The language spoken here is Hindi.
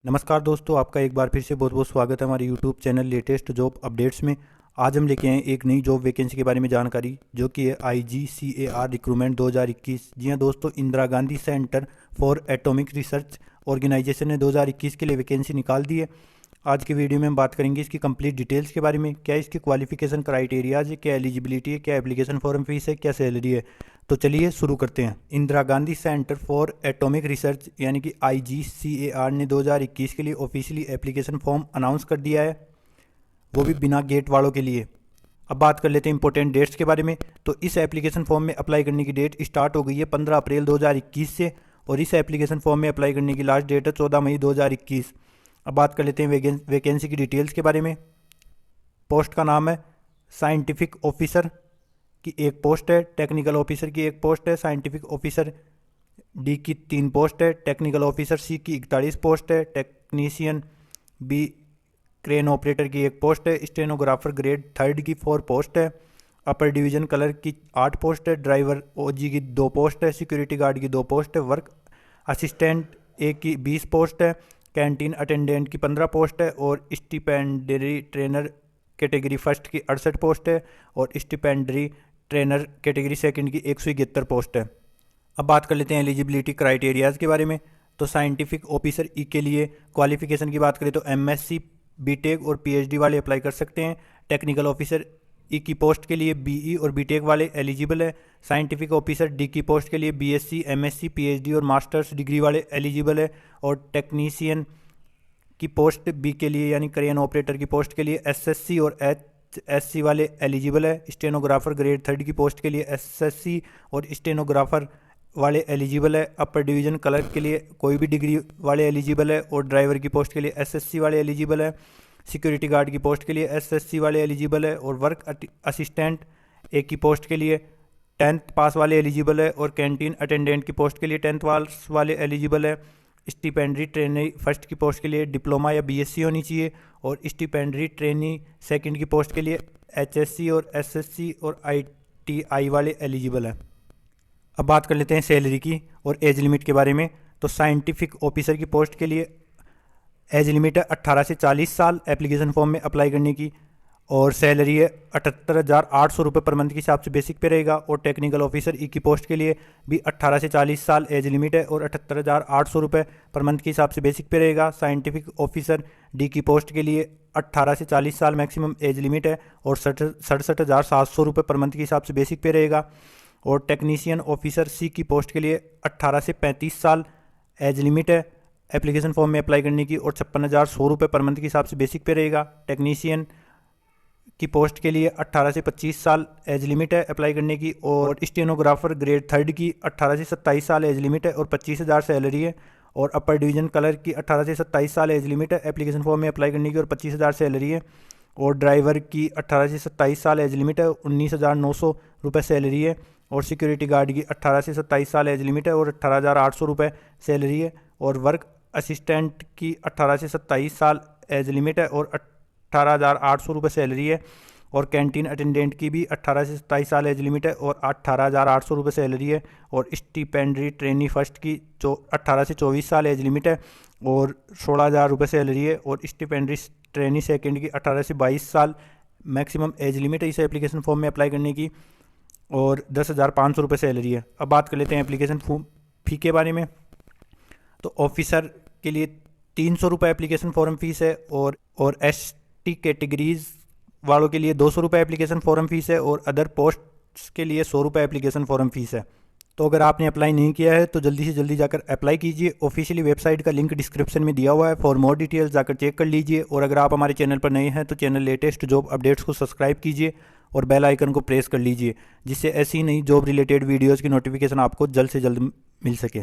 नमस्कार दोस्तों, आपका एक बार फिर से बहुत बहुत स्वागत है हमारे YouTube channel latest job updates में। आज हम लेके आए हैं एक नई जॉब वैकेंसी के बारे में जानकारी, जो कि है IGCAR रिक्रूटमेंट 2021। जी हाँ दोस्तों, Indira Gandhi centre for atomic research organisation ने 2021 के लिए वैकेंसी निकाल दी है। आज की वीडियो में हम बात करेंगे इसकी कंप्लीट डिटेल्स के बारे में, क्या इसकी क्वालिफिकेशन क्राइटेरियाज है, क्या एलिजिबिलिटी है, क्या एप्लीकेशन फॉर्म फीस है, क्या सैलरी है। तो चलिए शुरू करते हैं। Indira Gandhi centre for atomic research यानी कि IGCAR ने 2021 के लिए ऑफिशियली एप्लीकेशन फॉर्म अनाउंस कर दिया है, वो भी बिना गेट वालों के लिए। अब बात कर लेते हैं इंपॉर्टेंट डेट्स के बारे में। तो इस एप्लीकेशन फॉर्म में अप्लाई करने की डेट स्टार्ट हो गई है 15 अप्रैल 2021 से, और इस एप्लीकेशन फॉर्म में अप्लाई करने की लास्ट डेट है 14 मई 2021। अब बात कर लेते हैं वैकेंसी की डिटेल्स के बारे में। पोस्ट का नाम है साइंटिफिक ऑफिसर की एक पोस्ट है, टेक्निकल ऑफिसर की एक पोस्ट है, साइंटिफिक ऑफिसर डी की 3 पोस्ट है, टेक्निकल ऑफिसर सी की 41 पोस्ट है, टेक्नीशियन बी क्रेन ऑपरेटर की 1 पोस्ट है, स्टेनोग्राफर ग्रेड 3 की 4 पोस्ट है, अपर डिवीजन कलर की 8 पोस्ट है, ड्राइवर OG की 2 पोस्ट है, सिक्योरिटी गार्ड की 2 पोस्ट है, वर्क असिस्टेंट ए की 20 पोस्ट है, कैंटीन अटेंडेंट की 15 पोस्ट है, और स्टिपेंडरी ट्रेनर कैटेगरी फर्स्ट की 68 पोस्ट है, और स्टिपेंडरी ट्रेनर कैटेगरी सेकंड की 171 पोस्ट है। अब बात कर लेते हैं एलिजिबिलिटी क्राइटेरियाज के बारे में। तो साइंटिफिक ऑफिसर ई के लिए क्वालिफिकेशन की बात करें तो MSc BTech और PhD वाले अप्लाई कर सकते हैं। टेक्निकल ऑफिसर ई की पोस्ट के लिए BE और BTech वाले एलिजिबल है। साइंटिफिक ऑफिसर डी की पोस्ट के लिए BSc MSc PhD और मास्टर्स डिग्री वाले एलिजिबल है। और टेक्नीशियन की पोस्ट बी के लिए यानी क्रेन ऑपरेटर की पोस्ट के लिए SSC और HSC वाले एलिजिबल है। स्टेनोग्राफर ग्रेड 3 की पोस्ट के लिए SSC और स्टेनोग्राफर वाले एलिजिबल है। अपर डिवीजन क्लर्क के लिए कोई भी डिग्री वाले एलिजिबल है, और ड्राइवर की पोस्ट के लिए SSC वाले एलिजिबल है। सिक्योरिटी गार्ड की पोस्ट के लिए SSC वाले एलिजिबल है, और वर्क असिस्टेंट ए की पोस्ट के लिए 10th पास वाले एलिजिबल है, और कैंटीन अटेंडेंट की पोस्ट के लिए 10th पास वाले एलिजिबल है। स्टिपेंडरी ट्रेनी फर्स्ट की पोस्ट के लिए डिप्लोमा या BSc होनी चाहिए, और स्टिपेंडरी ट्रेनी सेकंड की पोस्ट के लिए HSC और SSC और ITI वाले एलिजिबल है। अब बात कर लेते हैं सैलरी की और एज लिमिट के बारे में। तो साइंटिफिक ऑफिसर की पोस्ट के लिए एज लिमिट है 18 से 40 साल एप्लीकेशन फॉर्म में अप्लाई करने की, और सैलरी है 78,800 रुपये पर मंथ के हिसाब से बेसिक पे रहेगा। और टेक्निकल ऑफिसर ई की पोस्ट के लिए भी 18 से 40 साल एज लिमिट है, और 78,800 रुपये पर मंथ के हिसाब से बेसिक पे रहेगा। साइंटिफिक ऑफिसर डी की पोस्ट के लिए 18 से 40 साल मैक्सिमम एज लिमिट है, और 67,700 रुपये पर मंथ के हिसाब से बेसिक पे रहेगा। और टेक्नीशियन ऑफिसर सी की पोस्ट के लिए 18 से 35 साल एज लिमिट है एप्लीकेशन फॉर्म में अप्लाई करने की, और 56,100 रुपये पर मंथ के हिसाब से बेसिक पे रहेगा। टेक्नीशियन की पोस्ट के लिए 18 से 25 साल एज लिमिट है अप्लाई करने की, और स्टेनोग्राफर ग्रेड 3 की 18 से 27 साल एज लिमिट है, और 25,000 सैलरी है। और अपर डिवीजन कलर की 18 से 27 साल एज लिमिट है एप्लीकेशन फॉर्म में अप्लाई करने की, और 25,000 सैलरी है। और ड्राइवर की 18 से 27 साल एज लिमिट है, 19,900 रुपये सैलरी है। और सिक्योरिटी गार्ड की 18 से 27 साल एज लिमिट है, और 18,800 रुपये सैलरी है। और वर्क असिस्टेंट की 18 से 27 साल एज लिमिट है, और 18,800 रुपये सैलरी है। और कैंटीन अटेंडेंट की भी 18 से 27 साल एज लिमिट है, और 18,800 रुपये सैलरी है। और स्टिपेंडरी ट्रेनी फर्स्ट की 18 से 24 साल एज लिमिट है, और 16,000 रुपये सैलरी है। और स्टिपेंडरी ट्रेनी सेकंड की 18 से 22 साल मैक्सिमम एज लिमिट है इस एप्लीकेशन फॉर्म में अप्लाई करने की, और 10,500 रुपये सैलरी है। अब बात कर लेते हैं एप्लीकेशन फ़ी के बारे में। तो ऑफिसर के लिए 300 रुपये एप्लीकेशन फॉर्म फीस है, और ST कैटेगरीज वालों के लिए 200 रुपये एप्लीकेशन फॉर्म फीस है, और अदर पोस्ट के लिए 100 रुपये एप्लीकेशन फॉर्म फीस है। तो अगर आपने अप्लाई नहीं किया है तो जल्दी से जल्दी जाकर अप्लाई कीजिए। ऑफिशियली वेबसाइट का लिंक डिस्क्रिप्शन में दिया हुआ है, फॉर मोर डिटेल्स जाकर चेक कर लीजिए। और अगर आप हमारे चैनल पर नए हैं तो चैनल लेटेस्ट जॉब अपडेट्स को सब्सक्राइब कीजिए, और बेल आइकन को प्रेस कर लीजिए, जिससे ऐसी नई जॉब रिलेटेड वीडियोज़ की नोटिफिकेशन आपको जल्द से जल्द मिल सके।